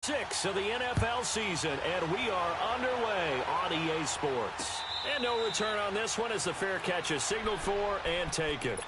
6 of the NFL season, and we are underway on EA Sports. And no return on this one as the fair catch is signaled for and taken.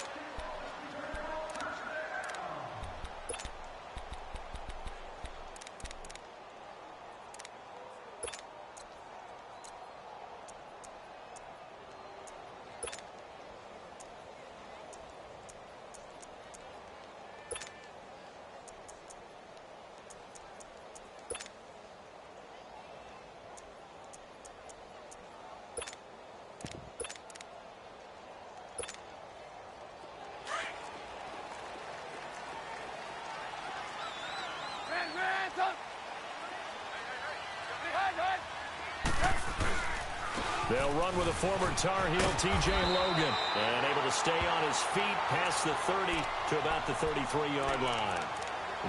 They'll run with a former Tar Heel, TJ Logan, and able to stay on his feet past the 30 to about the 33-yard line.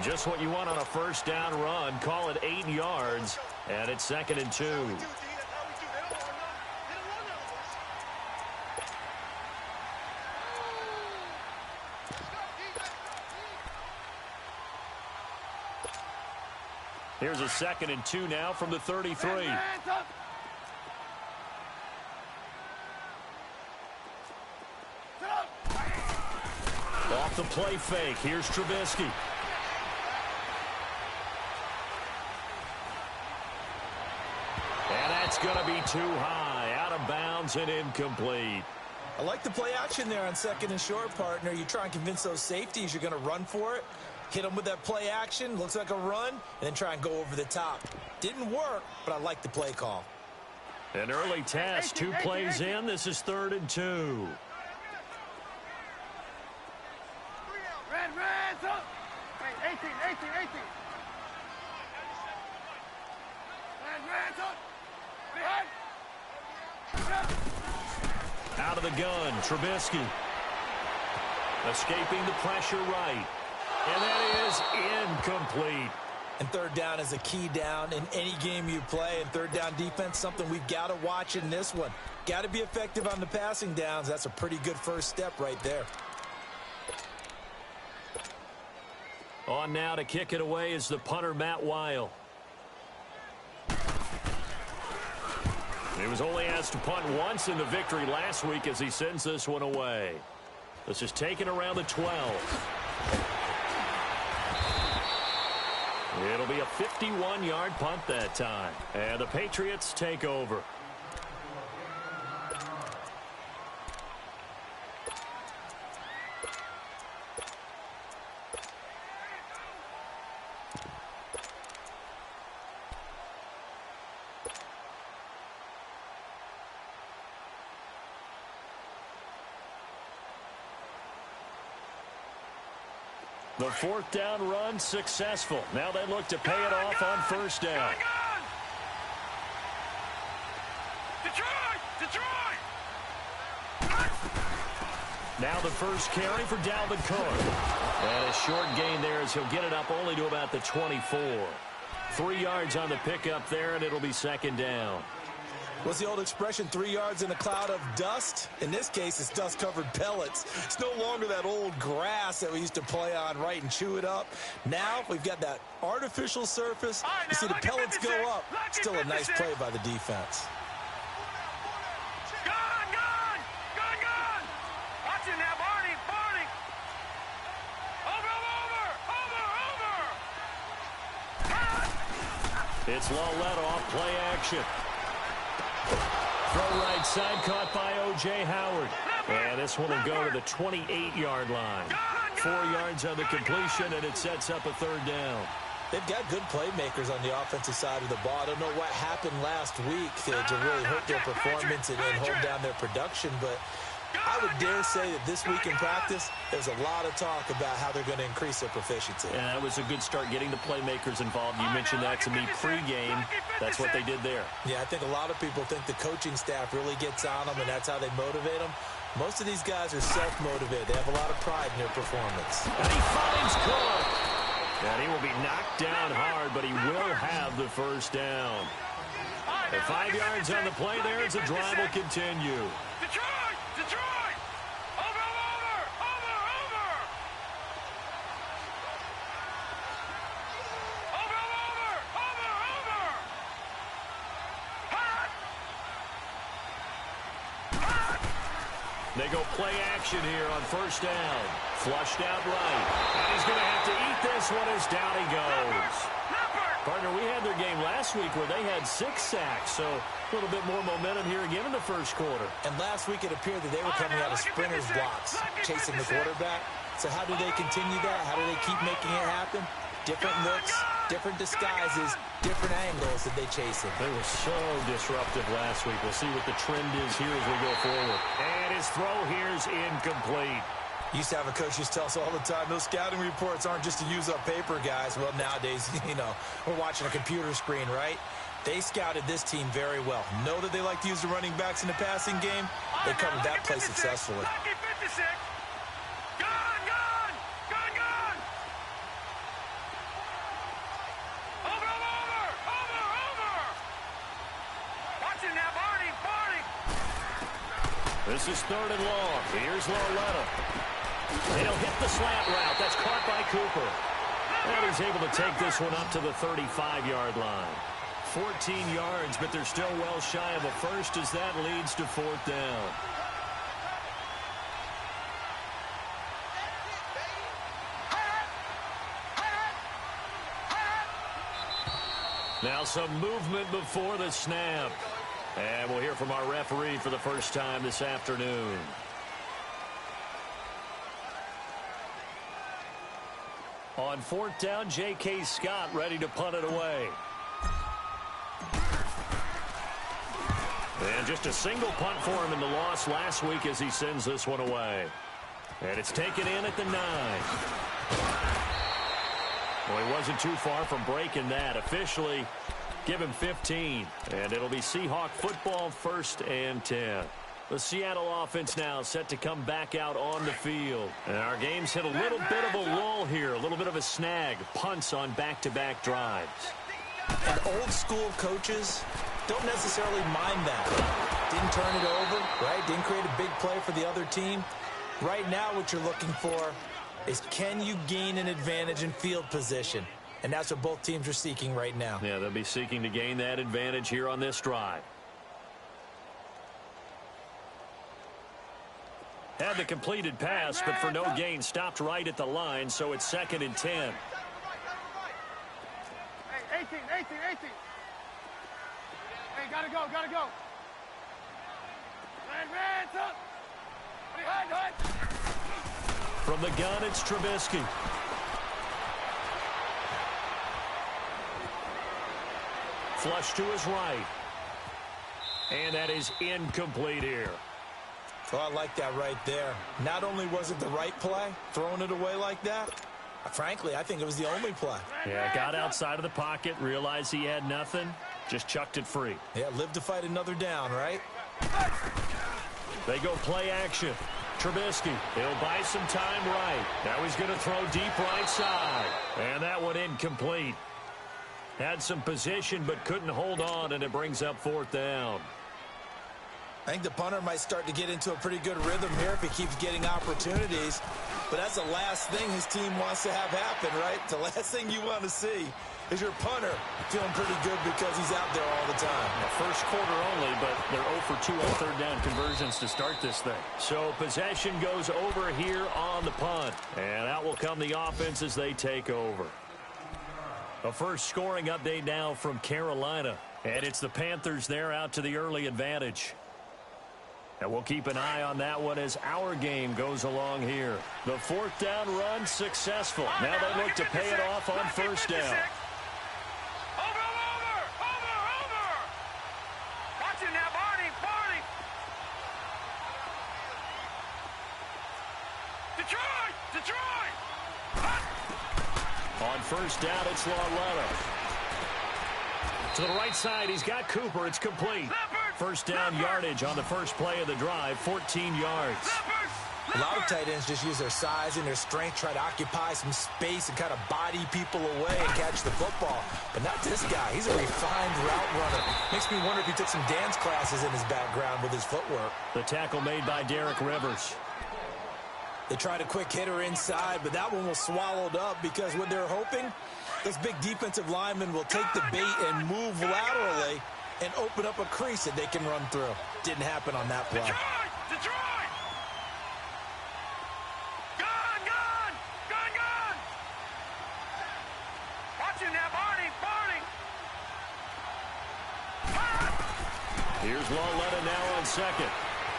Just what you want on a first down run. Call it 8 yards, and it's 2nd and 2. Here's a 2nd and 2 now from the 33. Off the play fake. Here's Trubisky. And that's going to be too high. Out of bounds and incomplete. I like the play action there on 2nd and short, partner. You try and convince those safeties you're going to run for it. Hit them with that play action. Looks like a run. And then try and go over the top. Didn't work, but I like the play call. An early test. 2 plays in. This is 3rd and 2. Out of the gun, Trubisky. Escaping the pressure right. And that is incomplete. And 3rd down is a key down in any game you play. And 3rd down defense, something we've got to watch in this one. Got to be effective on the passing downs. That's a pretty good first step right there. On now to kick it away is the punter, Matt Weil. He was only asked to punt once in the victory last week as he sends this one away. This is taken around the 12. It'll be a 51-yard punt that time. And the Patriots take over. The 4th down run successful. Now they look to pay it off on 1st down. Now the first carry for Dalvin Cook. And a short gain there as he'll get it up only to about the 24. 3 yards on the pickup there, and it'll be 2nd down. What's the old expression, 3 yards in a cloud of dust? In this case, it's dust-covered pellets. It's no longer that old grass that we used to play on, right, and chew it up. Now we've got that artificial surface. You see the pellets go up. Still a nice play by the defense. Watch it now, Barney. Over. It's low let off, play action. Throw right side, caught by O.J. Howard. And this one will go to the 28-yard line. 4 yards on the completion, and it sets up a 3rd down. They've got good playmakers on the offensive side of the ball. I don't know what happened last week to really hurt their performance and hold down their production, but I would dare say that this week in practice, there's a lot of talk about how they're going to increase their proficiency. And that was a good start getting the playmakers involved. You mentioned that to me pregame. That's what they did there. Yeah, I think a lot of people think the coaching staff really gets on them, and that's how they motivate them. Most of these guys are self-motivated. They have a lot of pride in their performance. And he finds Cook. And he will be knocked down hard, but he will have the first down. And 5 yards on the play there as the drive will continue. Detroit! Over! They go play action here on first down. Flushed out right. And he's going to have to eat this one as down he goes. Partner, we had their game last week where they had 6 sacks, so a little bit more momentum here again in the first quarter. And last week it appeared that they were coming out of sprinters blocks, chasing the quarterback. So how do they continue that? How do they keep making it happen? Different looks, different disguises, different angles that they chase it. They were so disruptive last week. We'll see what the trend is here as we go forward. And his throw here's incomplete. Used to have a coach used to tell us all the time, those scouting reports aren't just to use up paper, guys. Well, nowadays, you know, we're watching a computer screen, right? They scouted this team very well. Know that they like to use the running backs in the passing game. They covered that play successfully. This is 3rd and long. Here's Loretta. And he'll hit the slant route. That's caught by Cooper. And he's able to take this one up to the 35-yard line. 14 yards, but they're still well shy of a first as that leads to 4th down. Now some movement before the snap. And we'll hear from our referee for the first time this afternoon. On 4th down, J.K. Scott ready to punt it away. And just a single punt for him in the loss last week as he sends this one away. And it's taken in at the 9. Well, he wasn't too far from breaking that. Officially, give him 15. And it'll be Seahawk football, 1st and 10. The Seattle offense now set to come back out on the field. And our game's hit a little bit of a lull here, a little bit of a snag. Punts on back-to-back drives. And old-school coaches don't necessarily mind that. Didn't turn it over, right? Didn't create a big play for the other team. Right now what you're looking for is can you gain an advantage in field position? And that's what both teams are seeking right now. Yeah, they'll be seeking to gain that advantage here on this drive. Had the completed pass, but for no gain, stopped right at the line, so it's 2nd and 10. Hey, 18. Hey, gotta go. Hands up. Behind. From the gun, it's Trubisky. Flush to his right. And that is incomplete here. Oh, I like that right there. Not only was it the right play, throwing it away like that, frankly, I think it was the only play. Yeah, got outside of the pocket, realized he had nothing, just chucked it free. Yeah, live to fight another down, right? They go play action. Trubisky, he'll buy some time right. Now he's going to throw deep right side. And that one incomplete. Had some position, but couldn't hold on, and it brings up 4th down. I think the punter might start to get into a pretty good rhythm here if he keeps getting opportunities. But that's the last thing his team wants to have happen, right? The last thing you want to see is your punter feeling pretty good because he's out there all the time. The first quarter only, but they're 0 for 2 on 3rd down conversions to start this thing. So possession goes over here on the punt. And out will come the offense as they take over. A first scoring update now from Carolina. And it's the Panthers there out to the early advantage. And we'll keep an eye on that one as our game goes along here. The 4th down run successful. Now they look to pay it off on 1st down. Over. Watch it now, Barney. Detroit. On 1st down, it's Loretta. To the right side, he's got Cooper. It's complete. First down yardage on the first play of the drive, 14 yards. A lot of tight ends just use their size and their strength, try to occupy some space and kind of body people away and catch the football. But not this guy. He's a refined route runner. Makes me wonder if he took some dance classes in his background with his footwork. The tackle made by Derek Rivers. They tried a quick hitter inside, but that one was swallowed up because what they're hoping, those big defensive linemen will take the bait and move laterally and open up a crease that they can run through. Didn't happen on that play. Detroit! Here's Lauletta now on second.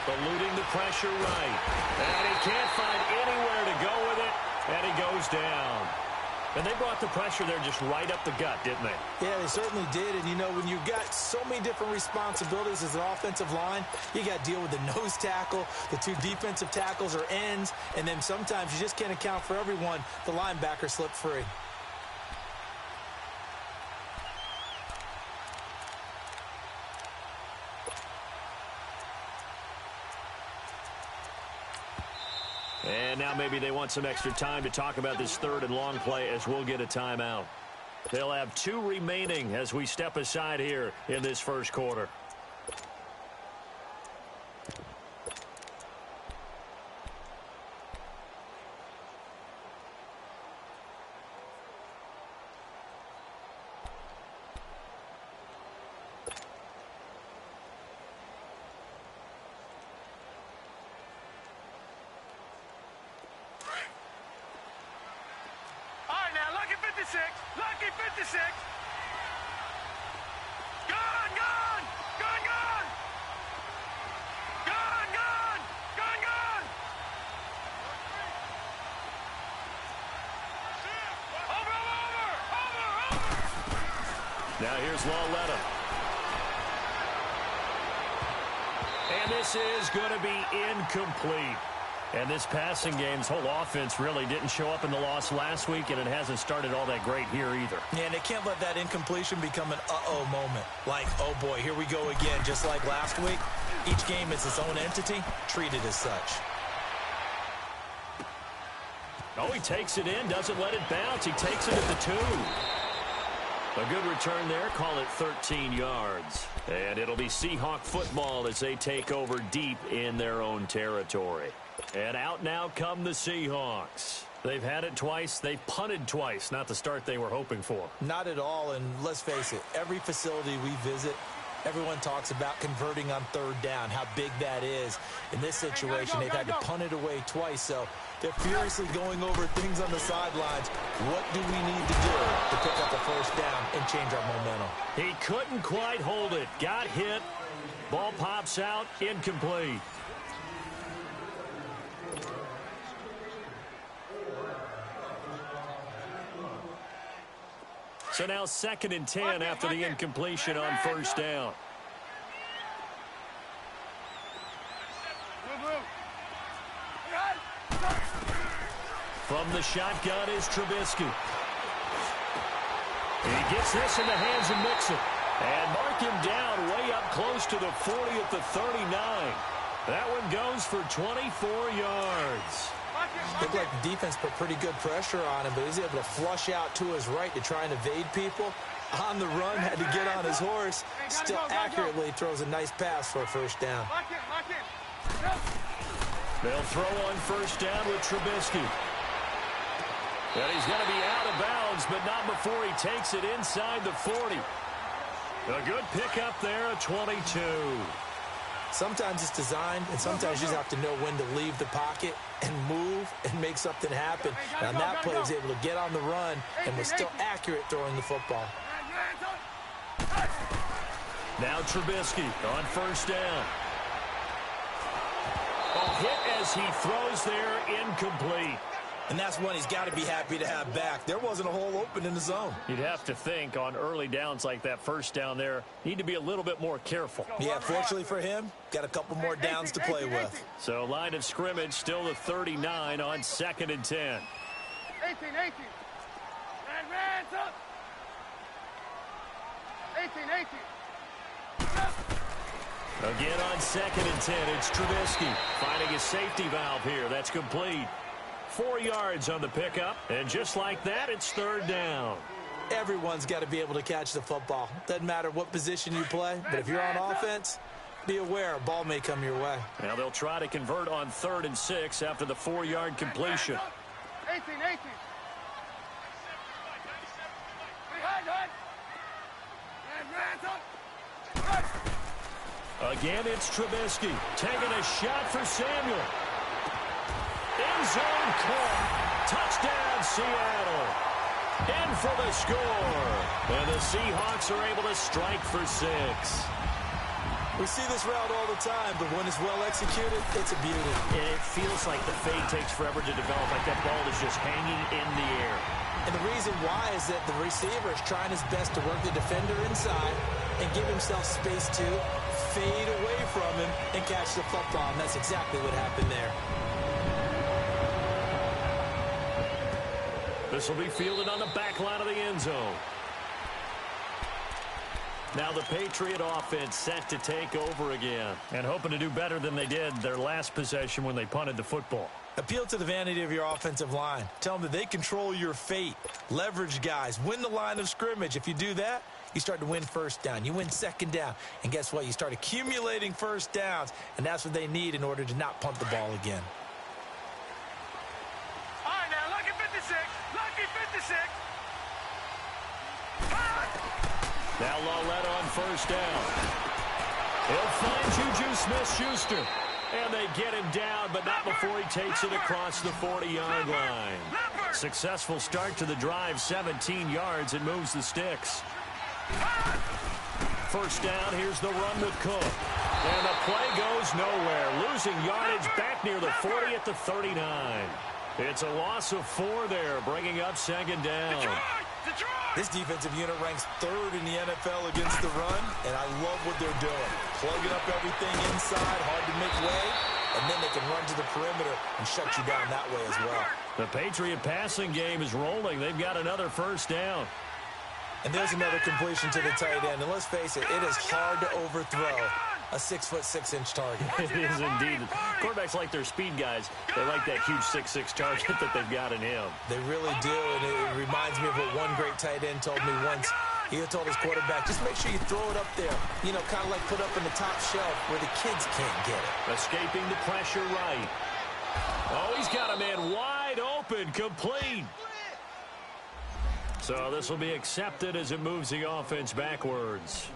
Eluding the pressure right. And he can't find anywhere to go with it. And he goes down. And they brought the pressure there just right up the gut, didn't they? Yeah, they certainly did. And, you know, when you've got so many different responsibilities as an offensive line, you got to deal with the nose tackle, the two defensive tackles or ends, and then sometimes you just can't account for everyone. The linebacker slipped free. And now maybe they want some extra time to talk about this third and long play as we'll get a timeout. They'll have 2 remaining as we step aside here in this first quarter. Lucky 56. Gone, gone, gone, gone. Gone, gone, gone, gone. Over. Now here's Lauletta. And this is going to be incomplete. And this passing game's whole offense really didn't show up in the loss last week, and it hasn't started all that great here either. Yeah, and they can't let that incompletion become an uh-oh moment. Like, oh boy, here we go again, just like last week. Each game is its own entity, treated as such. Oh, he takes it in, doesn't let it bounce. He takes it at the 2. A good return there, call it 13 yards. And it'll be Seahawk football as they take over deep in their own territory. And out now come the Seahawks. They've had it twice. They've punted twice. Not the start they were hoping for. Not at all, and let's face it, every facility we visit, everyone talks about converting on third down, how big that is. In this situation, they've had to punt it away twice, so they're furiously going over things on the sidelines. What do we need to do to pick up the first down and change our momentum? He couldn't quite hold it. Got hit. Ball pops out. Incomplete. So now 2nd and 10 after the incompletion on first down. From the shotgun is Trubisky. He gets this in the hands of Mixon. And mark him down way up close to the 40 at the 39. That one goes for 24 yards. Looked like the defense put pretty good pressure on him, but he's able to flush out to his right to try and evade people. On the run, had to get on his horse. Still accurately throws a nice pass for a first down. They'll throw on first down with Trubisky. And he's going to be out of bounds, but not before he takes it inside the 40. A good pickup there at 22. Sometimes it's designed, and sometimes you just have to know when to leave the pocket and move and make something happen. And on that play, he was able to get on the run and was still accurate throwing the football. Now Trubisky on first down. A hit as he throws there, incomplete. And that's one he's got to be happy to have back. There wasn't a hole open in the zone. You'd have to think on early downs like that first down there, need to be a little bit more careful. Yeah, fortunately for him, got a couple more downs to play with. So line of scrimmage still the 39 on 2nd and 10. 18. Hands up. 18. Again on 2nd and 10, it's Trubisky finding a safety valve here. That's complete. 4 yards on the pickup, and just like that, it's third down. Everyone's got to be able to catch the football. Doesn't matter what position you play, but if you're on offense, be aware a ball may come your way. Now they'll try to convert on 3rd and 6 after the 4-yard completion. 18. Again, it's Trubisky taking a shot for Samuel. End zone caught. Touchdown, Seattle. In for the score. And the Seahawks are able to strike for 6. We see this route all the time, but when it's well executed, it's a beauty. It feels like the fade takes forever to develop, like that ball is just hanging in the air. And the reason why is that the receiver is trying his best to work the defender inside and give himself space to fade away from him and catch the football. And that's exactly what happened there. This will be fielded on the back line of the end zone. Now the Patriot offense set to take over again and hoping to do better than they did their last possession when they punted the football. Appeal to the vanity of your offensive line. Tell them that they control your fate. Leverage guys. Win the line of scrimmage. If you do that, you start to win first down. You win second down. And guess what? You start accumulating first downs. And that's what they need in order to not punt the ball again. All right, now, lucky 56. Lucky 56. Now Lawletta on first down. He'll find Juju Smith-Schuster. And they get him down, but not before he takes it across the 40-yard line. Successful start to the drive, 17 yards. It moves the sticks. First down, here's the run with Cook. And the play goes nowhere. Losing yardage back near the 40 at the 39. It's a loss of 4 there, bringing up second down. This defensive unit ranks 3rd in the NFL against the run, and I love what they're doing. Plugging up everything inside, hard to make way, and then they can run to the perimeter and shut you down that way as well. The Patriot passing game is rolling. They've got another first down. And there's another completion to the tight end. And let's face it, it is hard to overthrow a 6'6" target. It is indeed. Quarterbacks like their speed guys. They like that huge 6'6" target that they've got in him. They really do, and it reminds me of what one great tight end told me once. He told his quarterback, just make sure you throw it up there. You know, kind of like put up in the top shelf where the kids can't get it. Escaping the pressure right. Oh, he's got a man wide open, complete. So this will be accepted as it moves the offense backwards.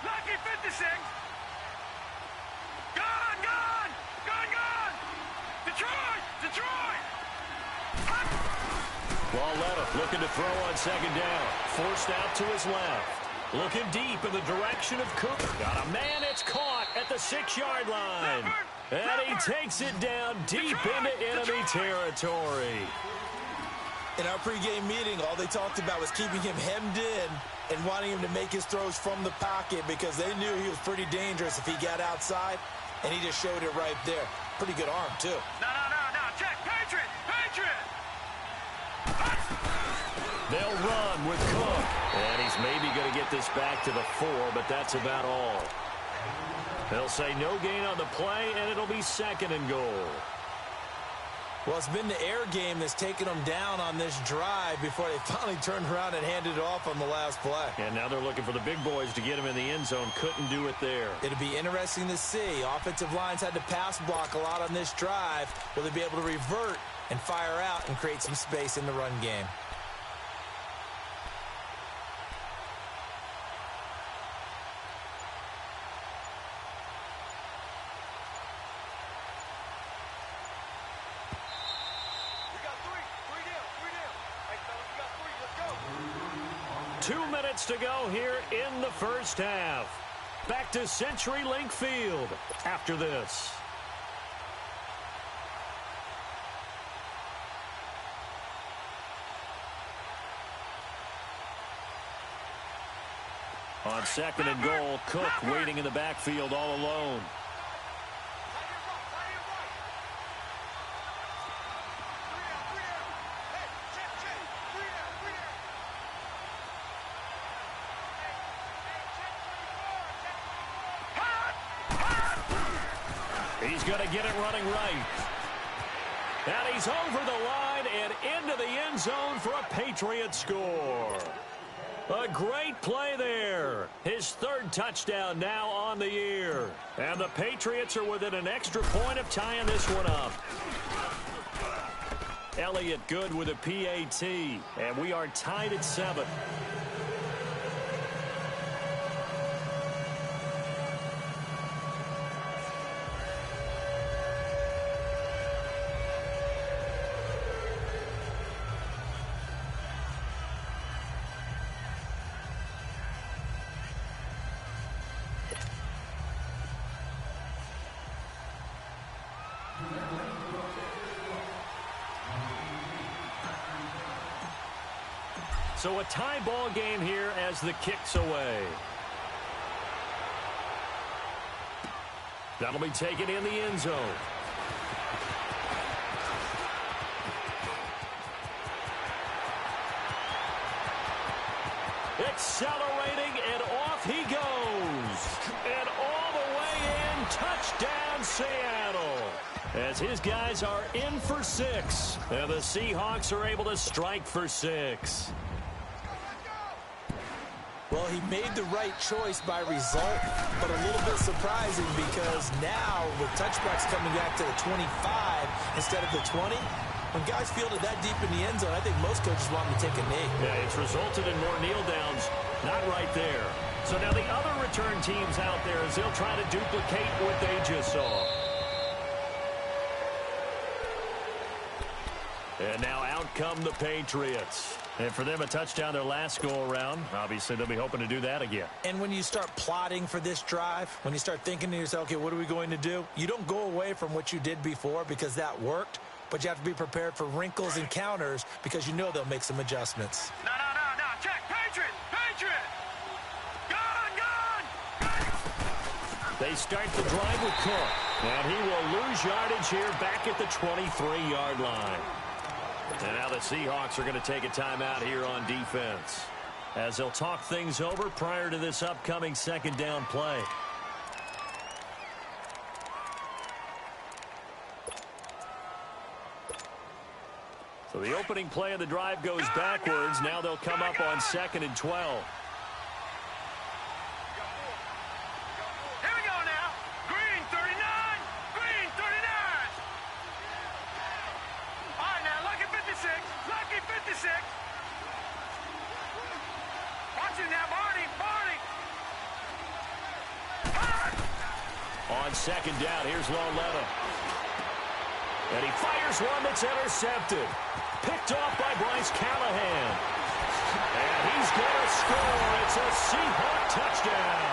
Lucky 56. Gone. Detroit. Lawletta looking to throw on second down. Forced out to his left. Looking deep in the direction of Cook. Got a man, it's caught at the 6-yard line. And he takes it down deep into enemy territory. In our pregame meeting, all they talked about was keeping him hemmed in and wanting him to make his throws from the pocket because they knew he was pretty dangerous if he got outside, and he just showed it right there. Pretty good arm, too. No. Check. Patriot. They'll run with Cook. And he's maybe going to get this back to the 4, but that's about all. They'll say no gain on the play, and it'll be second and goal. Well, it's been the air game that's taken them down on this drive before they finally turned around and handed it off on the last play. And now they're looking for the big boys to get him in the end zone. Couldn't do it there. It'll be interesting to see. Offensive lines had to pass block a lot on this drive. Will they be able to revert and fire out and create some space in the run game? To go here in the first half. Back to CenturyLink Field after this. On second and goal, Cook waiting in the backfield all alone. He's going to get it running right. And he's over the line and into the end zone for a Patriot score. A great play there. His third touchdown now on the year. And the Patriots are within an extra point of tying this one up. Elliott good with a PAT. And we are tied at 7. So a tie ball game here as the kick's away. That'll be taken in the end zone. Accelerating, and off he goes. And all the way in, touchdown Seattle. As his guys are in for 6. And the Seahawks are able to strike for 6. Well, he made the right choice by result, but a little bit surprising because now with touchbacks coming back to the 25 instead of the 20, when guys field it that deep in the end zone, I think most coaches want them to take a knee. Yeah, it's resulted in more kneel downs. Not right there. So now the other return teams out there as they'll try to duplicate what they just saw. And now out come the Patriots. And for them, a touchdown their last go-around. Obviously, they'll be hoping to do that again. And when you start plotting for this drive, when you start thinking to yourself, okay, what are we going to do? You don't go away from what you did before because that worked, but you have to be prepared for wrinkles and counters because you know they'll make some adjustments. No. Check. Patriot. Patriot. Gone. They start the drive with Cook. And he will lose yardage here back at the 23-yard line. And now the Seahawks are going to take a timeout here on defense as they'll talk things over prior to this upcoming second down play. So the opening play of the drive goes backwards. Now they'll come up on 2nd and 12. On second down, here's Loletta. And he fires one that's intercepted. Picked off by Bryce Callahan. And he's going to score. It's a Seahawk touchdown.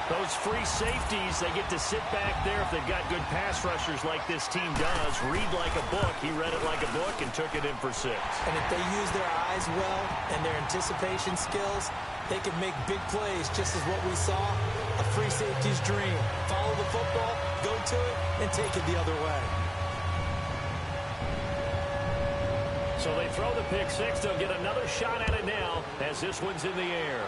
Those free safeties, they get to sit back there if they've got good pass rushers like this team does. Read like a book. He read it like a book and took it in for 6. And if they use their eyes well and their anticipation skills, they can make big plays, just as what we saw, a free safety's dream. Follow the football, go to it, and take it the other way. So they throw the pick 6. They'll get another shot at it now as this one's in the air.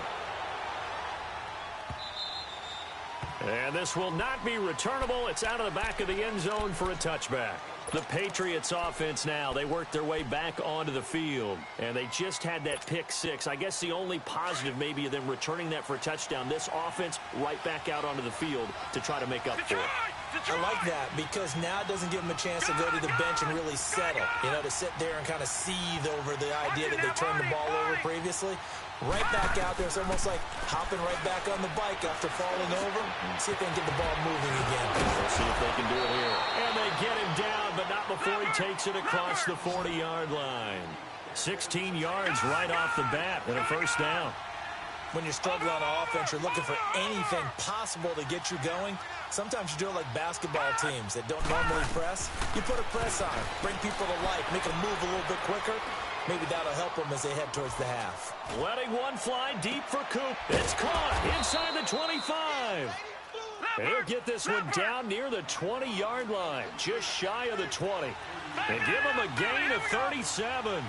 And this will not be returnable. It's out of the back of the end zone for a touchback. The Patriots offense now, they worked their way back onto the field. And they just had that pick 6. I guess the only positive maybe of them returning that for a touchdown. This offense right back out onto the field to try to make up for it. I like that because now it doesn't give them a chance to go to the bench and really settle. You know, to sit there and kind of seethe over the idea that they turned the ball over previously. Right back out there. It's almost like hopping right back on the bike after falling over. See if they can get the ball moving again. We'll see if they can do it here. And they get him down, but not before he takes it across the 40-yard line. 16 yards right off the bat and a first down. When you're struggling on offense, you're looking for anything possible to get you going. Sometimes you do it like basketball teams that don't normally press. You put a press on, bring people to life, make them move a little bit quicker. Maybe that'll help them as they head towards the half. Letting one fly deep for Coop. It's caught inside the 25. And he'll get this one down near the 20-yard line, just shy of the 20. And give him a gain of 37.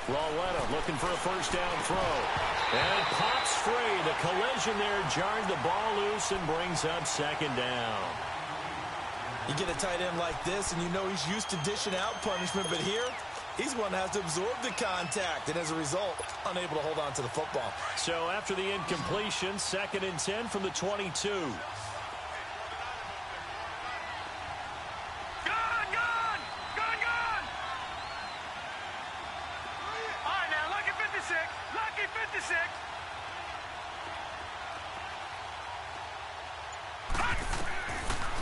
Loletta looking for a first down throw. And pops free. The collision there jarred the ball loose and brings up second down. You get a tight end like this, and you know he's used to dishing out punishment, but here, he's one that has to absorb the contact, and as a result, unable to hold on to the football. So after the incompletion, 2nd and 10 from the 22.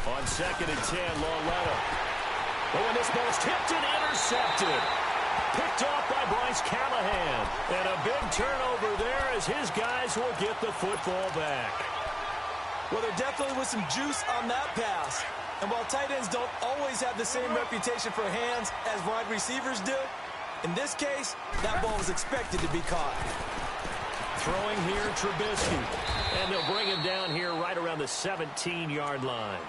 On 2nd and 10, Lauletta. Oh, and this ball's tipped and intercepted. Picked off by Bryce Callahan. And a big turnover there as his guys will get the football back. Well, there definitely was some juice on that pass. And while tight ends don't always have the same reputation for hands as wide receivers do, in this case, that ball was expected to be caught. Throwing here, Trubisky. And they'll bring him down here right around the 17-yard line.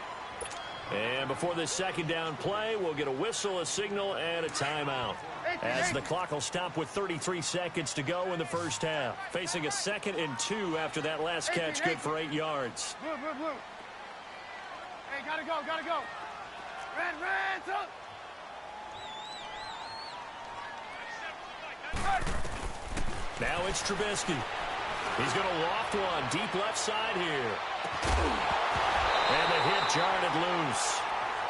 And before this second down play, we'll get a whistle, a signal, and a timeout. As the clock will stop with 33 seconds to go in the first half. Facing a 2nd and 2 after that last catch, good for 8 yards. Blue. Hey, gotta go. Red, up. Now it's Trubisky. He's going to loft one deep left side here. And the hit jarred it loose.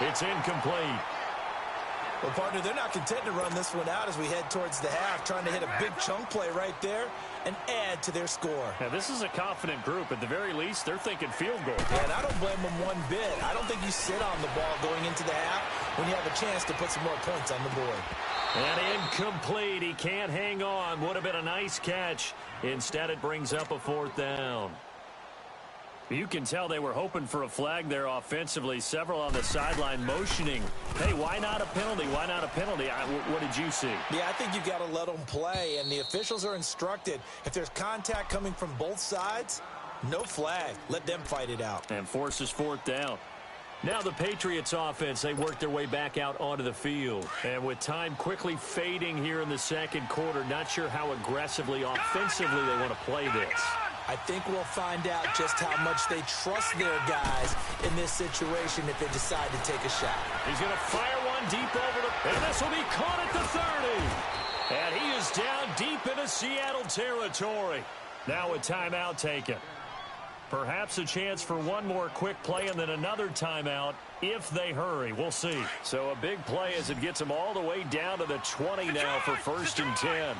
It's incomplete. Well, partner, they're not content to run this one out as we head towards the half, trying to hit a big chunk play right there and add to their score. Now, this is a confident group. At the very least, they're thinking field goal. Yeah, and I don't blame them one bit. I don't think you sit on the ball going into the half when you have a chance to put some more points on the board. And incomplete. He can't hang on. Would have been a nice catch. Instead, it brings up a 4th down. You can tell they were hoping for a flag there offensively. Several on the sideline motioning. Hey, why not a penalty? Why not a penalty? What did you see? Yeah, I think you've got to let them play, and the officials are instructed. If there's contact coming from both sides, no flag. Let them fight it out. And forces 4th down. Now the Patriots offense, they work their way back out onto the field. And with time quickly fading here in the second quarter, not sure how aggressively, offensively they want to play this. I think we'll find out just how much they trust their guys in this situation if they decide to take a shot. He's going to fire one deep over the... And this will be caught at the 30. And he is down deep into Seattle territory. Now a timeout taken. Perhaps a chance for one more quick play and then another timeout if they hurry. We'll see. So a big play as it gets them all the way down to the 20 now for 1st and 10.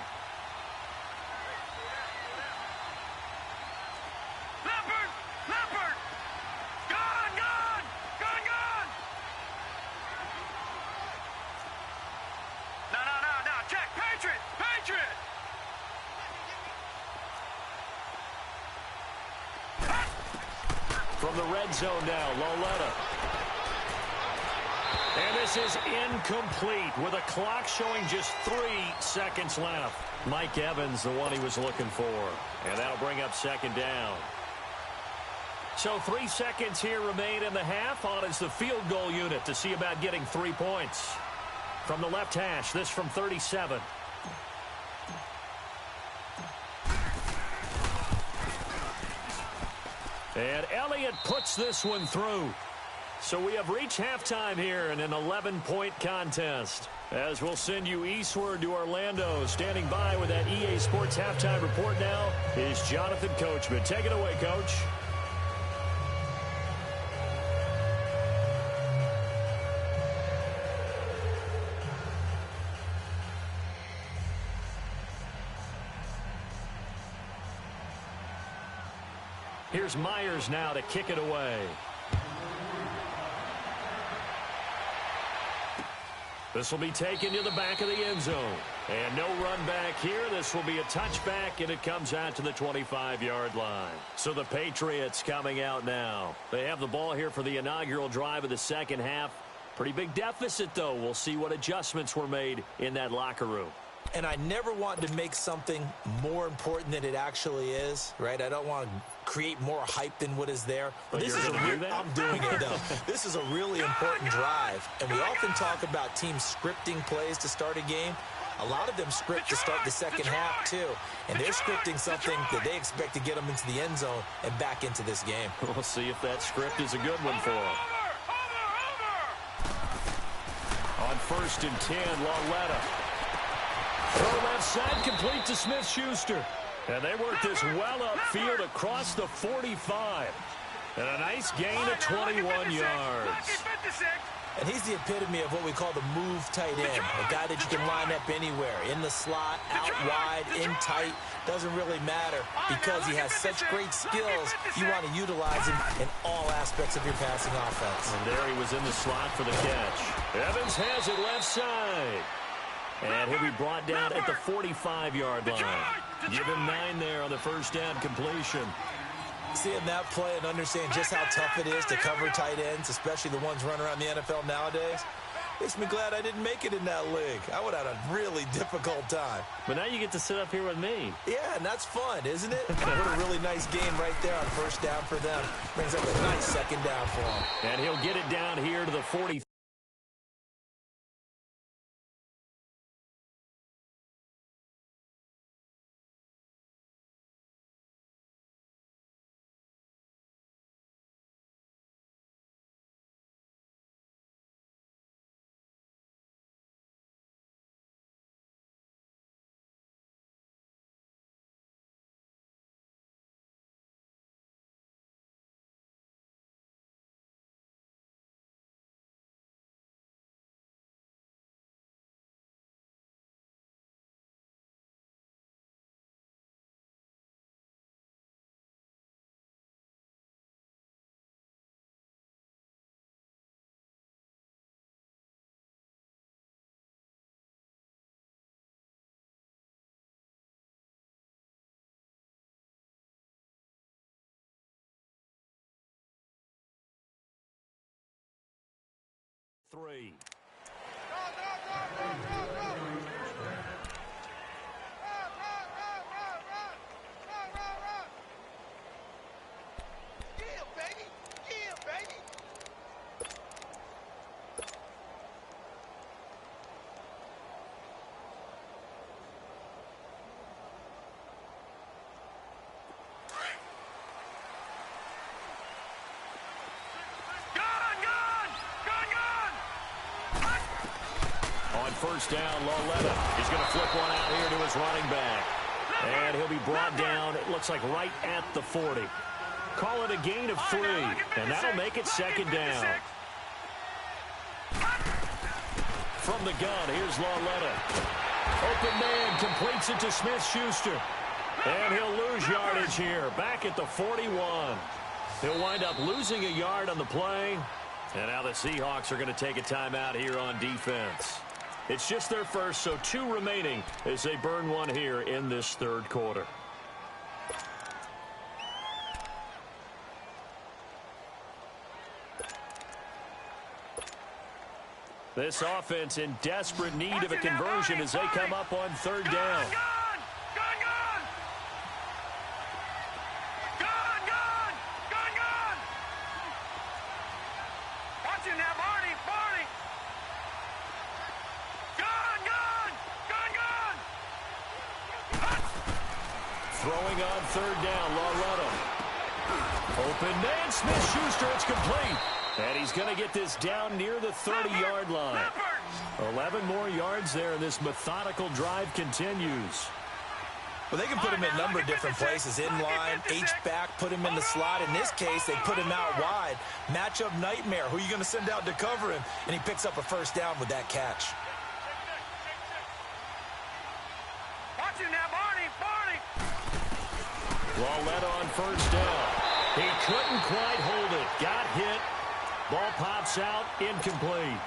From the red zone now, Lauletta. And this is incomplete with a clock showing just 3 seconds left. Mike Evans, the one he was looking for. And that'll bring up 2nd down. So 3 seconds here remain in the half. On is the field goal unit to see about getting 3 points. From the left hash, this from 37. And Elliott puts this one through. So we have reached halftime here in an 11-point contest. As we'll send you eastward to Orlando. Standing by with that EA Sports halftime report now is Jonathan Coachman. Take it away, Coach. Here's Myers now to kick it away. This will be taken to the back of the end zone. And no run back here. This will be a touchback, and it comes out to the 25-yard line. So the Patriots coming out now. They have the ball here for the inaugural drive of the second half. Pretty big deficit, though. We'll see what adjustments were made in that locker room. And I never want to make something more important than it actually is, right? I don't want to create more hype than what is there. But this is I'm doing it, though. This is a really important drive. And we often talk about teams scripting plays to start a game. A lot of them script to start the second half, too. And they're scripting something that they expect to get them into the end zone and back into this game. We'll see if that script is a good one for them. On 1st and 10, Lauletta. Throw left side, complete to Smith-Schuster. And they work this well upfield across the 45. And a nice gain of 21 yards. And he's the epitome of what we call the move tight end. A guy that you can line up anywhere. In the slot, out wide, in tight. Doesn't really matter because he has such great skills. You want to utilize him in all aspects of your passing offense. And there he was in the slot for the catch. Evans has it left side. And he'll be brought down at the 45-yard line. Give him 9 there on the first down completion. Seeing that play and understand just how tough it is to cover tight ends, especially the ones running around the NFL nowadays, makes me glad I didn't make it in that league. I would have had a really difficult time. But now you get to sit up here with me. Yeah, and that's fun, isn't it? What a really nice game right there on first down for them. Brings up a nice second down for them. And he'll get it down here to the 40. Three. First down, Lauletta. He's going to flip one out here to his running back. And he'll be brought down, it looks like right at the 40. Call it a gain of 3, and that'll make it second down. From the gun, here's Lauletta. Open man, completes it to Smith-Schuster. And he'll lose yardage here, back at the 41. He'll wind up losing a yard on the play. And now the Seahawks are going to take a timeout here on defense. It's just their first, so 2 remaining as they burn one here in this third quarter. This offense in desperate need of a conversion as they come up on third down. Throwing on third down, Lauletta. Open man, Smith-Schuster, it's complete. And he's going to get this down near the 30-yard line. 11 more yards there, and this methodical drive continues. Well, they can put him in a number of different places. In line, H-back, put him in the slot. In this case, they put him out wide. Matchup nightmare. Who are you going to send out to cover him? And he picks up a first down with that catch. Watch him now, Barney. Lauletta on first down. He couldn't quite hold it. Got hit. Ball pops out. Incomplete.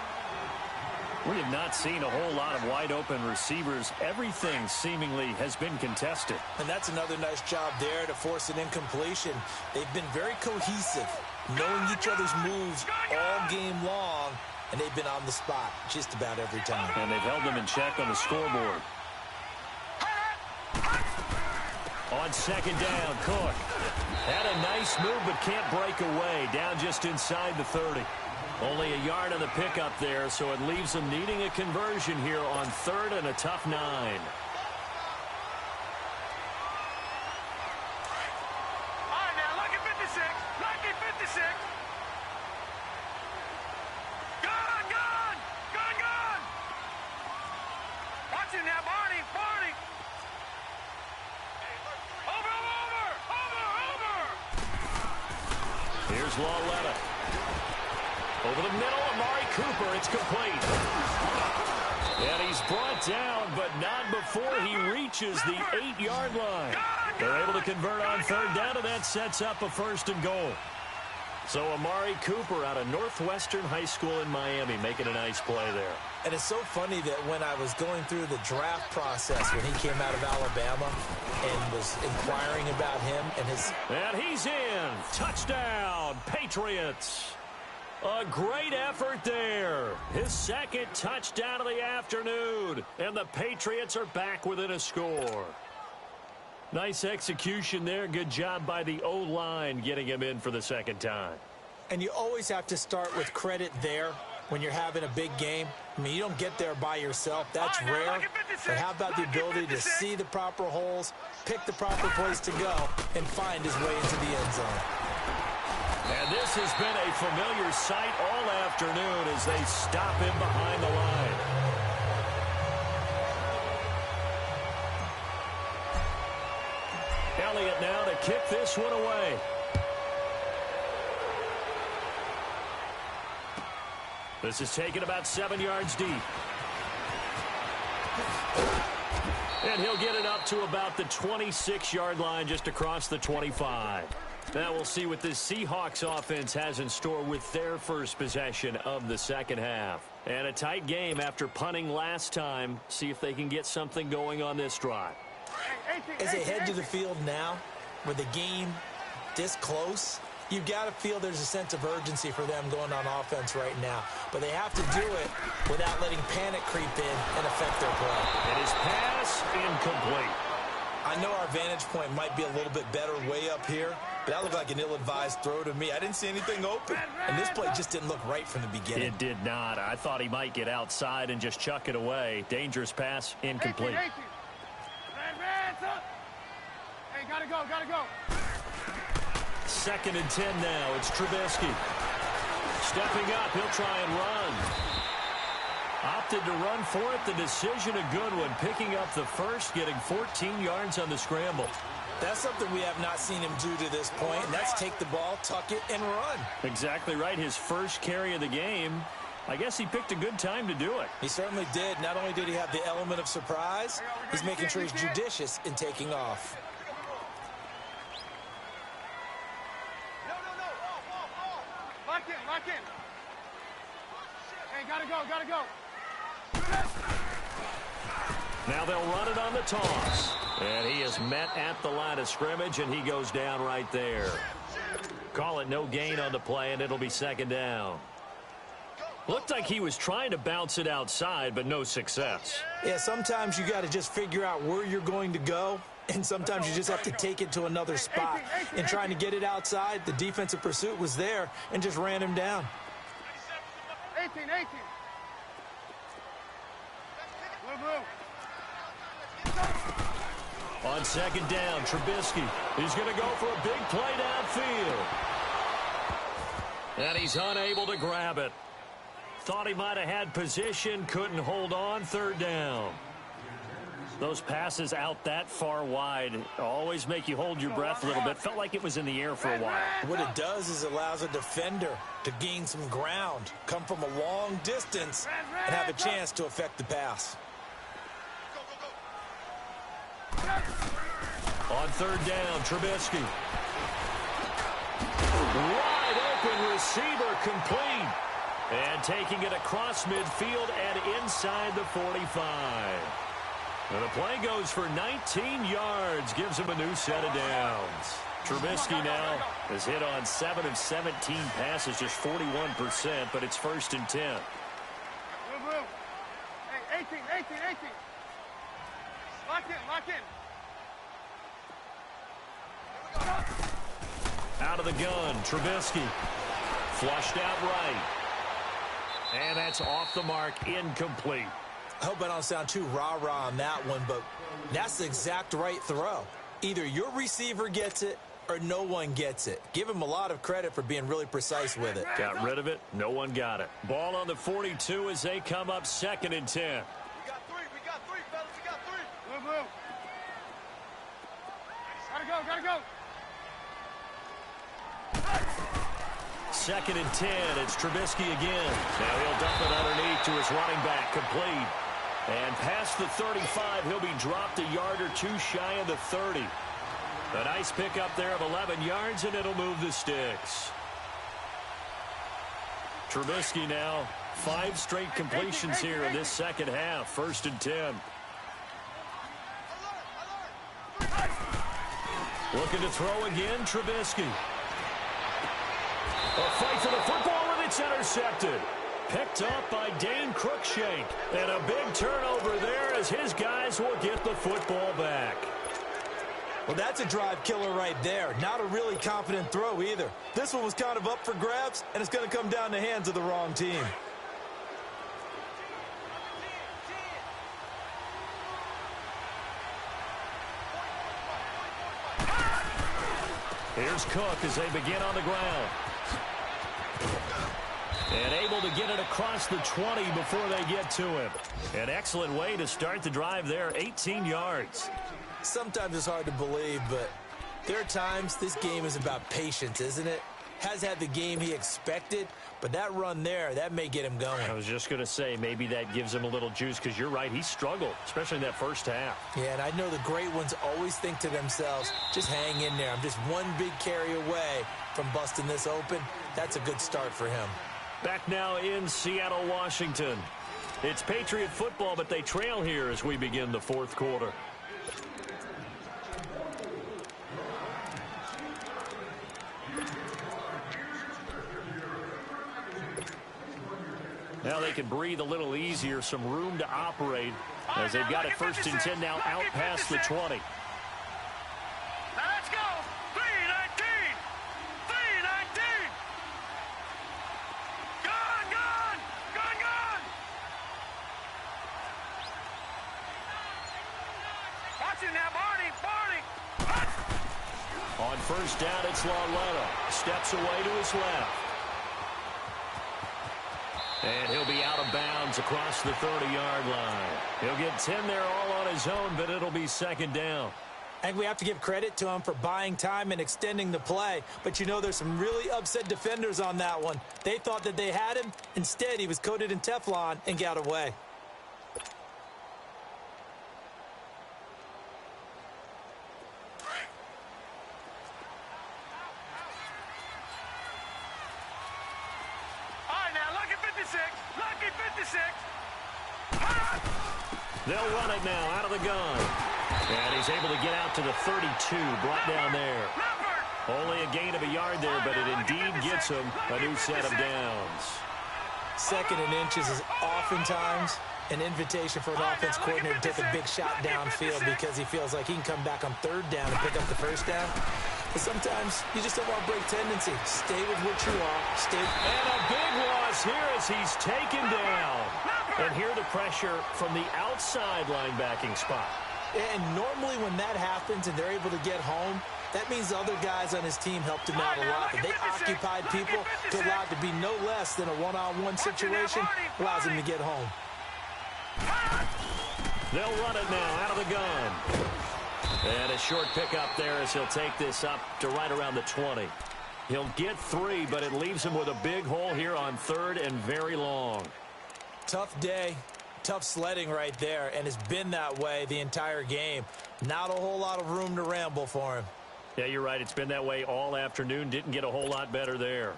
We have not seen a whole lot of wide-open receivers. Everything seemingly has been contested. And that's another nice job there to force an incompletion. They've been very cohesive, knowing each other's moves all game long, and they've been on the spot just about every time. And they've held them in check on the scoreboard. On second down, Cook had a nice move but can't break away. Down just inside the 30. Only a yard on the pickup there, so it leaves them needing a conversion here on 3rd and a tough 9. All right, now, lucky 56. Lucky 56. Gun, gun. Gun, gun. Watch him now, Barney. Barney. Over, over, over, over. Here's Lawletta. Over the middle, Amari Cooper. It's complete. And he's brought down, but not before he reaches the 8-yard line. They're able to convert on 3rd down, and that sets up a 1st and goal. So Amari Cooper out of Northwestern High School in Miami making a nice play there. And it's so funny that when I was going through the draft process when he came out of Alabama and was inquiring about him and his... And he's in. Touchdown, Patriots. A great effort there. His 2nd touchdown of the afternoon. And the Patriots are back within a score. Nice execution there. Good job by the O-line getting him in for the 2nd time. And you always have to start with credit there when you're having a big game. I mean, you don't get there by yourself. That's rare. But how about the ability to see the proper holes, pick the proper place to go, and find his way into the end zone? And this has been a familiar sight all afternoon as they stop him behind the line. Elliott now to kick this one away. This is taken about 7 yards deep. And he'll get it up to about the 26-yard line just across the 25. Now we'll see what this Seahawks offense has in store with their first possession of the 2nd half. And a tight game after punting last time. See if they can get something going on this drive. As they head to the field now, with the game this close, you've got to feel there's a sense of urgency for them going on offense right now. But they have to do it without letting panic creep in and affect their play. It is pass incomplete. I know our vantage point might be a little bit better way up here, but that looked like an ill-advised throw to me. I didn't see anything open, and this play just didn't look right from the beginning. It did not. I thought he might get outside and just chuck it away. Dangerous pass, incomplete. 18. Hey, gotta go, gotta go. 2nd and 10 now. It's Trubisky. Stepping up, he'll try and run. Opted to run for it. The decision a good one. Picking up the 1st, getting 14 yards on the scramble. That's something we have not seen him do to this point, and that's take the ball, tuck it, and run. Exactly right. His first carry of the game. I guess he picked a good time to do it. He certainly did. Not only did he have the element of surprise, he's making sure he's judicious in taking off. Lock in, lock in. Hey, gotta go, gotta go. Now they'll run it on the toss. And he is met at the line of scrimmage, and he goes down right there. Call it no gain on the play, and it'll be 2nd down. Looked like he was trying to bounce it outside, but no success. Yeah, sometimes you got to just figure out where you're going to go, and sometimes you just have to take it to another spot. And trying to get it outside, the defensive pursuit was there and just ran him down. 18. Blue. On 2nd down, Trubisky. He's going to go for a big play downfield. And he's unable to grab it. Thought he might have had position, couldn't hold on. 3rd down. Those passes out that far wide always make you hold your breath a little bit. Felt like it was in the air for a while. What it does is allows a defender to gain some ground, come from a long distance, and have a chance to affect the pass. On 3rd down, Trubisky. Wide open receiver, complete. And taking it across midfield and inside the 45. And the play goes for 19 yards, gives him a new set of downs. Trubisky now has hit on 7 of 17 passes, just 41%, but it's 1st and 10. Blue. Hey, 18. Lock in. Out of the gun, Trubisky. Flushed out right. And that's off the mark, incomplete. I hope I don't sound too rah-rah on that one, but that's the exact right throw. Either your receiver gets it or no one gets it. Give him a lot of credit for being really precise with it. Got rid of it. No one got it. Ball on the 42 as they come up 2nd and 10. We got three, fellas. We got three. Blue, blue. Gotta go. 2nd and 10. It's Trubisky again. Now he'll dump it underneath to his running back. Complete. And past the 35, he'll be dropped a yard or two shy of the 30. A nice pickup there of 11 yards, and it'll move the sticks. Trubisky now, 5 straight completions here in this second half. 1st and 10. Looking to throw again, Trubisky. A fight for the football, and it's intercepted. Picked up by Dane Cruikshank. And a big turnover there as his guys will get the football back. Well, that's a drive killer right there. Not a really confident throw either. This one was kind of up for grabs, and it's going to come down the hands of the wrong team. Here's Cook as they begin on the ground. And able to get it across the 20 before they get to him. An excellent way to start the drive there, 18 yards. Sometimes it's hard to believe, but there are times this game is about patience, isn't it? Has had the game he expected, but that run there, that may get him going. I was just going to say, maybe that gives him a little juice, because you're right, he struggled, especially in that first half. Yeah, and I know the great ones always think to themselves, just hang in there. I'm just one big carry away from busting this open. That's a good start for him. Back now in Seattle, Washington. It's Patriot football, but they trail here as we begin the 4th quarter. Now they can breathe a little easier, some room to operate as they've got it 1st and 10 now out past the 20. Now let's go. 3-19. 3-19. Gone. Watch it now, Barney. On 1st down, it's Lauletta. Steps away to his left. And he'll be out of bounds across the 30-yard line. He'll get 10 there all on his own, but it'll be 2nd down. I think we have to give credit to him for buying time and extending the play. But you know, there's some really upset defenders on that one. They thought that they had him. Instead, he was coated in Teflon and got away. They'll run it now out of the gun. And he's able to get out to the 32, brought down there. Only a gain of a yard there, but it indeed gets him a new set of downs. 2nd and inches is oftentimes an invitation for an offense coordinator to take a big shot downfield because he feels like he can come back on 3rd down and pick up the 1st down. But sometimes you just don't want to break tendency. Stay with what you are. And a big loss here as he's taken down. And here the pressure from the outside linebacking spot. And normally when that happens and they're able to get home, that means the other guys on his team helped him out a lot. But they occupied people to allow it to be no less than a one-on-one situation, allows him to get home. They'll run it now out of the gun. And a short pickup there as he'll take this up to right around the 20. He'll get 3, but it leaves him with a big hole here on 3rd and very long. Tough day, tough sledding right there, and it's been that way the entire game. Not a whole lot of room to ramble for him. Yeah, you're right. It's been that way all afternoon. Didn't get a whole lot better there.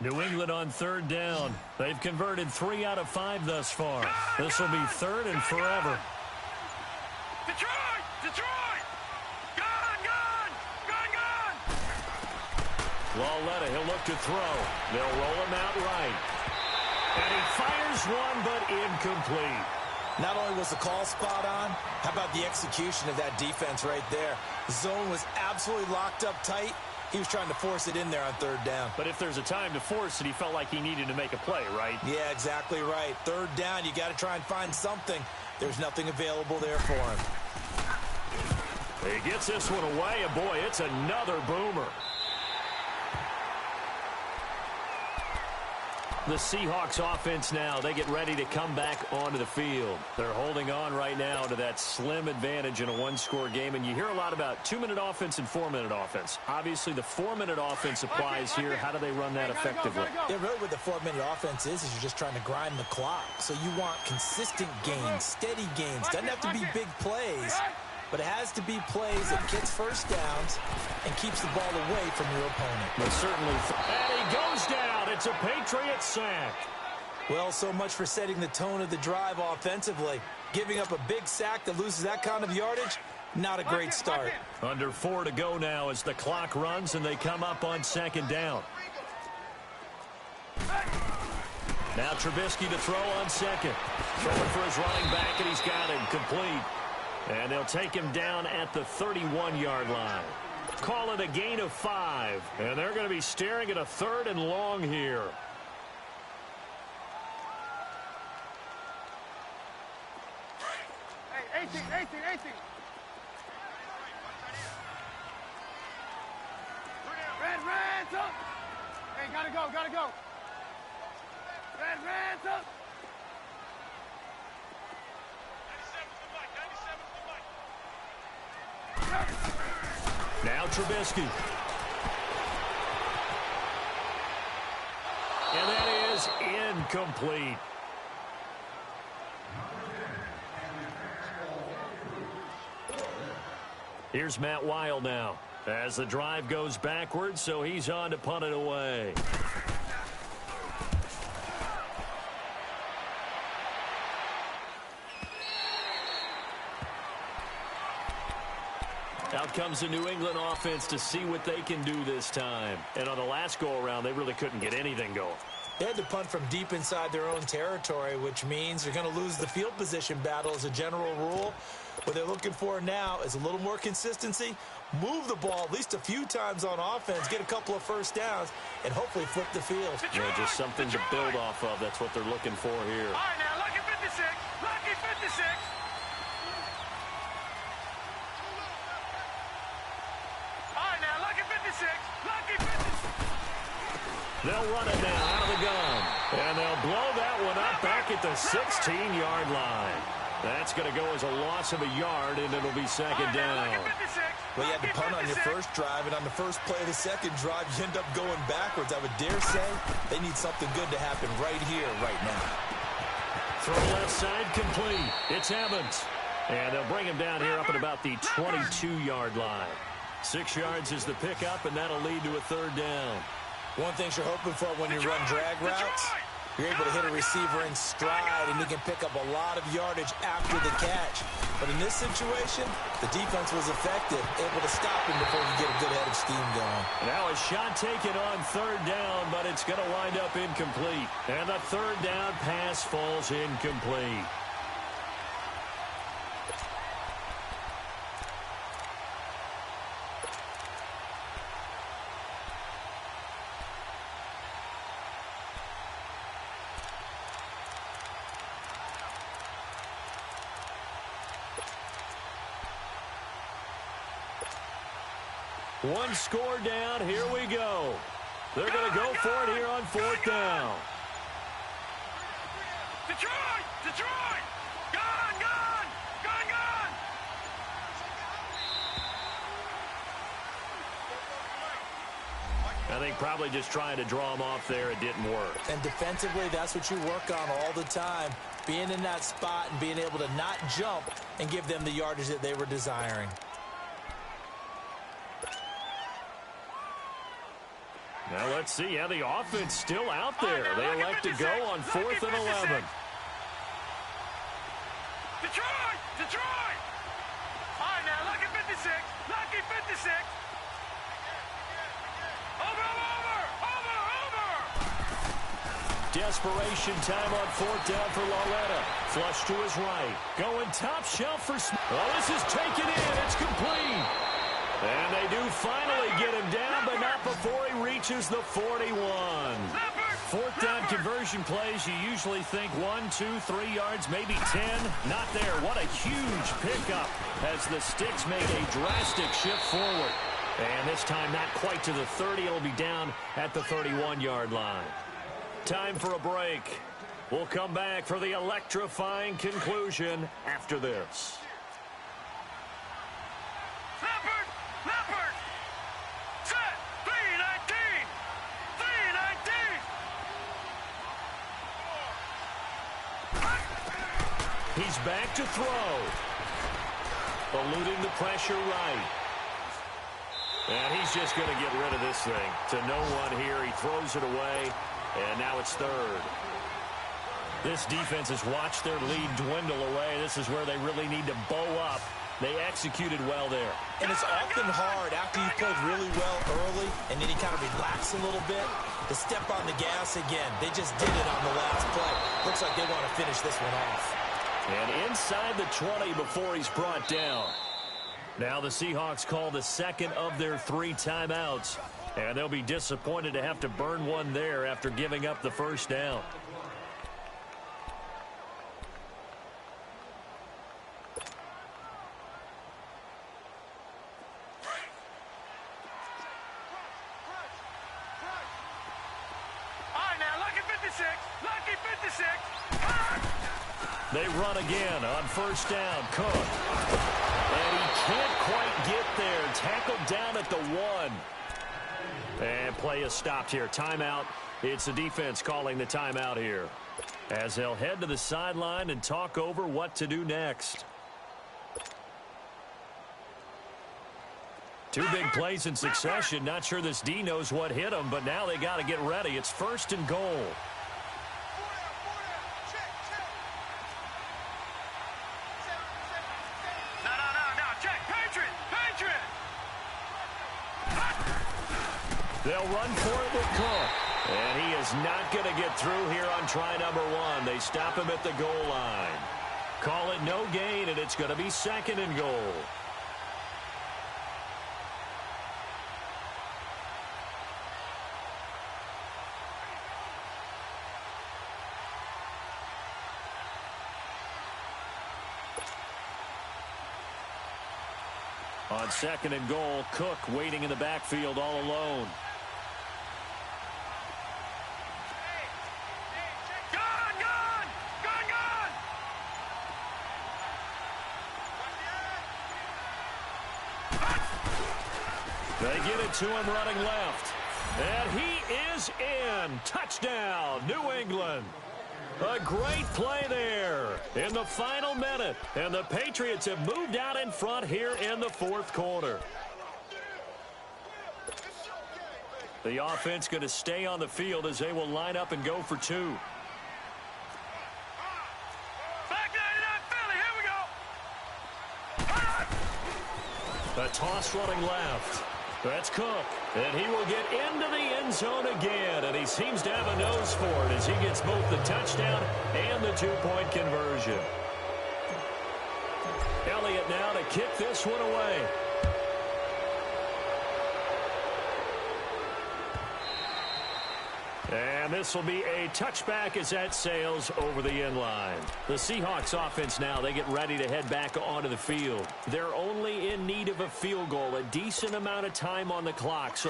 New England on 3rd down. They've converted 3 out of 5 thus far. This will be 3rd and forever. Detroit! Gone! Lauletta, he'll look to throw. They'll roll him out right. And he fires one, but incomplete. Not only was the call spot on, how about the execution of that defense right there? The zone was absolutely locked up tight. He was trying to force it in there on third down. But if there's a time to force it, he felt like he needed to make a play, right? Yeah, exactly right. Third down, you got to try and find something. There's nothing available there for him. He gets this one away, and boy, it's another boomer. The Seahawks offense now, they get ready to come back onto the field. They're holding on right now to that slim advantage in a one-score game, and you hear a lot about 2-minute offense and 4-minute offense. Obviously, the 4-minute offense applies here. How do they run that effectively? Yeah, really what the 4-minute offense is you're just trying to grind the clock. So you want consistent gains, steady gains. Doesn't have to be big plays, but it has to be plays that gets first downs and keeps the ball away from your opponent. But certainly, and he goes down. It's a Patriot sack. Well, so much for setting the tone of the drive offensively. Giving up a big sack that loses that kind of yardage, not a great start. Under 4 to go now as the clock runs and they come up on second down. Now Trubisky to throw on second. Throwing for his running back, and he's got him complete. And they'll take him down at the 31-yard line. Call it a gain of 5. And they're going to be staring at a 3rd and long here. Hey, 18. Red's up. Hey, gotta go. Red's up. Now Trubisky. And that is incomplete. Here's Matt Weil now as the drive goes backwards, so he's on to punt it away. Out comes the New England offense to see what they can do this time. And on the last go-around, they really couldn't get anything going. They had to punt from deep inside their own territory, which means they're going to lose the field position battle as a general rule. What they're looking for now is a little more consistency, move the ball at least a few times on offense, get a couple of first downs, and hopefully flip the field. Yeah, just something to build off of. That's what they're looking for here. All right, now, lucky 56. Lucky 56. They'll run it now out of the gun. And they'll blow that one up back at the 16-yard line. That's going to go as a loss of a yard, and it'll be second down. Well, you had to punt on your first drive, and on the first play of the second drive, you end up going backwards. I would dare say they need something good to happen right here, right now. Throw left side complete. It's Evans. And they'll bring him down here up at about the 22-yard line. 6 yards is the pickup, and that'll lead to a third down. One thing you're hoping for when you run drag routes, you're able to hit a receiver in stride, and he can pick up a lot of yardage after the catch. But in this situation, the defense was effective, able to stop him before he get a good head of steam going. Now a shot taken on third down, but it's going to wind up incomplete. And the third down pass falls incomplete. One score down. Here we go. They're going to go for it here on fourth down. Detroit! Gone! I think probably just trying to draw him off there. It didn't work. And defensively, that's what you work on all the time. Being in that spot and being able to not jump and give them the yardage that they were desiring. Now let's see how the offense still out there. They elect to go on 4th and 11. Detroit! All right, now, lucky 56. Over! Desperation time on fourth down for Lauletta. Flush to his right. Going top shelf for Smith. Oh, this is taken in. It's complete. And they do finally get him down, but not before he reaches the 41. Fourth down conversion plays, you usually think 1, 2, 3 yards, maybe 10. Not there. What a huge pickup as the Sticks make a drastic shift forward. And this time not quite to the 30. It'll be down at the 31-yard line. Time for a break. We'll come back for the electrifying conclusion after this. He's back to throw. Eluding the pressure right. And he's just going to get rid of this thing. To no one here. He throws it away. And now it's third. This defense has watched their lead dwindle away. This is where they really need to bow up. They executed well there. And it's often hard after you played really well early and then you kind of relax a little bit to step on the gas again. They just did it on the last play. Looks like they want to finish this one off. And inside the 20 before he's brought down. Now the Seahawks call the second of their 3 timeouts. And they'll be disappointed to have to burn one there after giving up the first down. They run again on first down. Cook. And he can't quite get there. Tackled down at the 1. And play is stopped here. Timeout. It's the defense calling the timeout here. As they'll head to the sideline and talk over what to do next. 2 big plays in succession. Not sure this D knows what hit him, but now they got to get ready. It's first and goal. They'll run for it with Cook. And he is not going to get through here on try number 1. They stop him at the goal line. Call it no gain, and it's going to be second and goal. On second and goal, Cook waiting in the backfield all alone. They get it to him running left. And he is in. Touchdown, New England. A great play there in the final minute. And the Patriots have moved out in front here in the fourth quarter. The offense going to stay on the field as they will line up and go for 2. A toss running left. That's Cook. And he will get into the end zone again. And he seems to have a nose for it as he gets both the touchdown and the 2-point conversion. Elliott now to kick this one away. And this will be a touchback as that sails over the end line. The Seahawks offense now, they get ready to head back onto the field. They're only in need of a field goal, a decent amount of time on the clock. So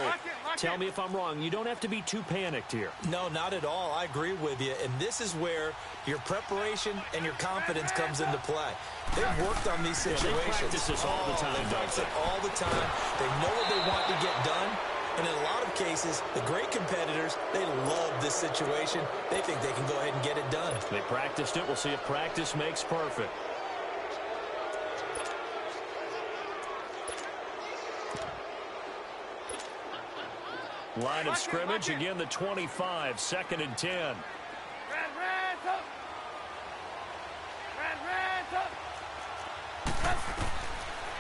tell me if I'm wrong. You don't have to be too panicked here. No, not at all. I agree with you. And this is where your preparation and your confidence comes into play. They've worked on these situations. They practice this all the time. They practice it all the time. They know what they want to get done. And in a lot of cases, the great competitors, they love this situation. They think they can go ahead and get it done. They practiced it. We'll see if practice makes perfect. Line of scrimmage, again the 25, 2nd and 10.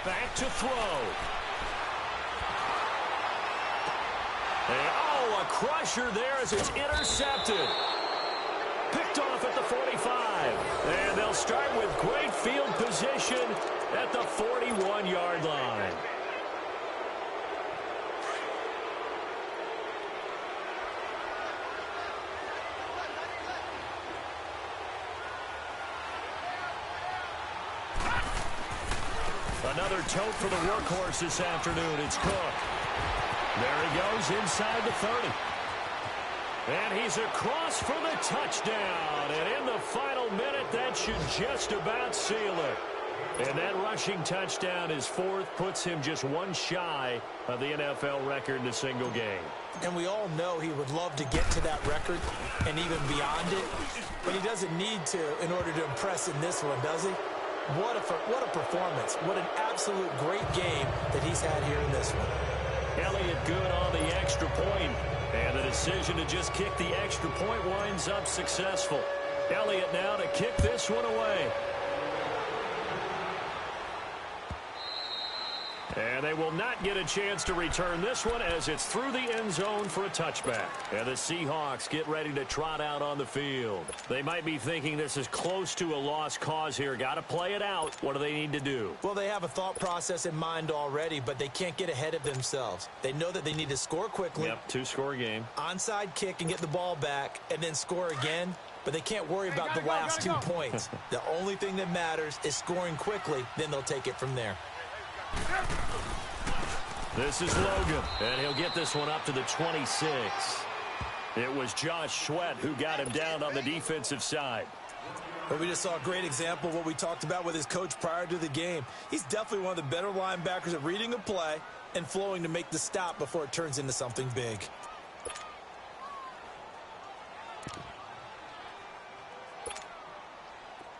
Back to throw. And, oh, a crusher there as it's intercepted. Picked off at the 45. And they'll start with great field position at the 41-yard line. Another tote for the workhorse this afternoon. It's Cook. There he goes inside the 30. And he's across for the touchdown. And in the final minute, that should just about seal it. And that rushing touchdown, his fourth, puts him just one shy of the NFL record in a single game. And we all know he would love to get to that record and even beyond it. But he doesn't need to in order to impress in this one, does he? What a performance. What an absolute great game that he's had here in this one. Elliott good on the extra point. And the decision to just kick the extra point winds up successful. Elliott now to kick this one away. And they will not get a chance to return this one as it's through the end zone for a touchback. And the Seahawks get ready to trot out on the field. They might be thinking this is close to a lost cause here. Got to play it out. What do they need to do? Well, they have a thought process in mind already, but they can't get ahead of themselves. They know that they need to score quickly. Yep, two-score game. Onside kick and get the ball back and then score again. But they can't worry about the last 2 points. The only thing that matters is scoring quickly. Then they'll take it from there. This is Logan, and he'll get this one up to the 26. It was Josh Sweat who got him down on the defensive side. Well, we just saw a great example of what we talked about with his coach prior to the game. He's definitely one of the better linebackers at reading a play and flowing to make the stop before it turns into something big.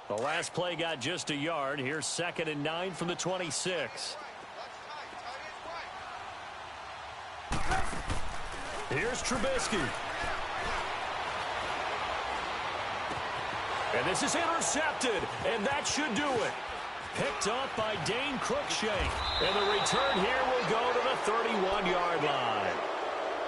The last play got just a yard. Here's 2nd and 9 from the 26. Here's Trubisky. And this is intercepted, and that should do it. Picked up by Dane Cruikshank. And the return here will go to the 31-yard line.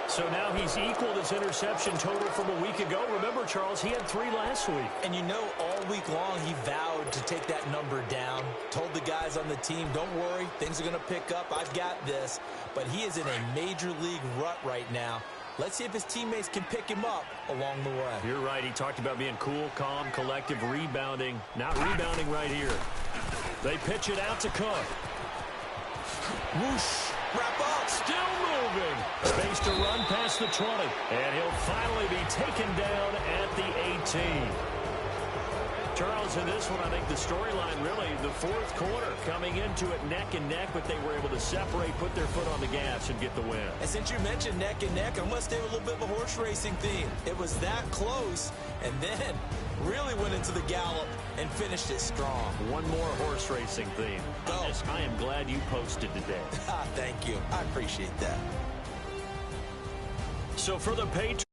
So now he's equaled his interception total from a week ago. Remember, Charles, he had 3 last week. And you know, all week long he vowed to take that number down. Told the guys on the team, don't worry, things are going to pick up. I've got this. But he is in a major league rut right now. Let's see if his teammates can pick him up along the way. You're right. He talked about being cool, calm, collective, rebounding. Not rebounding right here. They pitch it out to Cook. Whoosh. Wrap up. Still moving. Space to run past the 20. And he'll finally be taken down at the 18. Charles, in this one, I think the storyline really, the fourth quarter, coming into it neck and neck, but they were able to separate, put their foot on the gas, and get the win. And since you mentioned neck and neck, I'm going to stay with a little bit of a horse racing theme. It was that close, and then really went into the gallop and finished it strong. One more horse racing theme. Go. I am glad you posted today. Thank you. I appreciate that. So for the Patriots.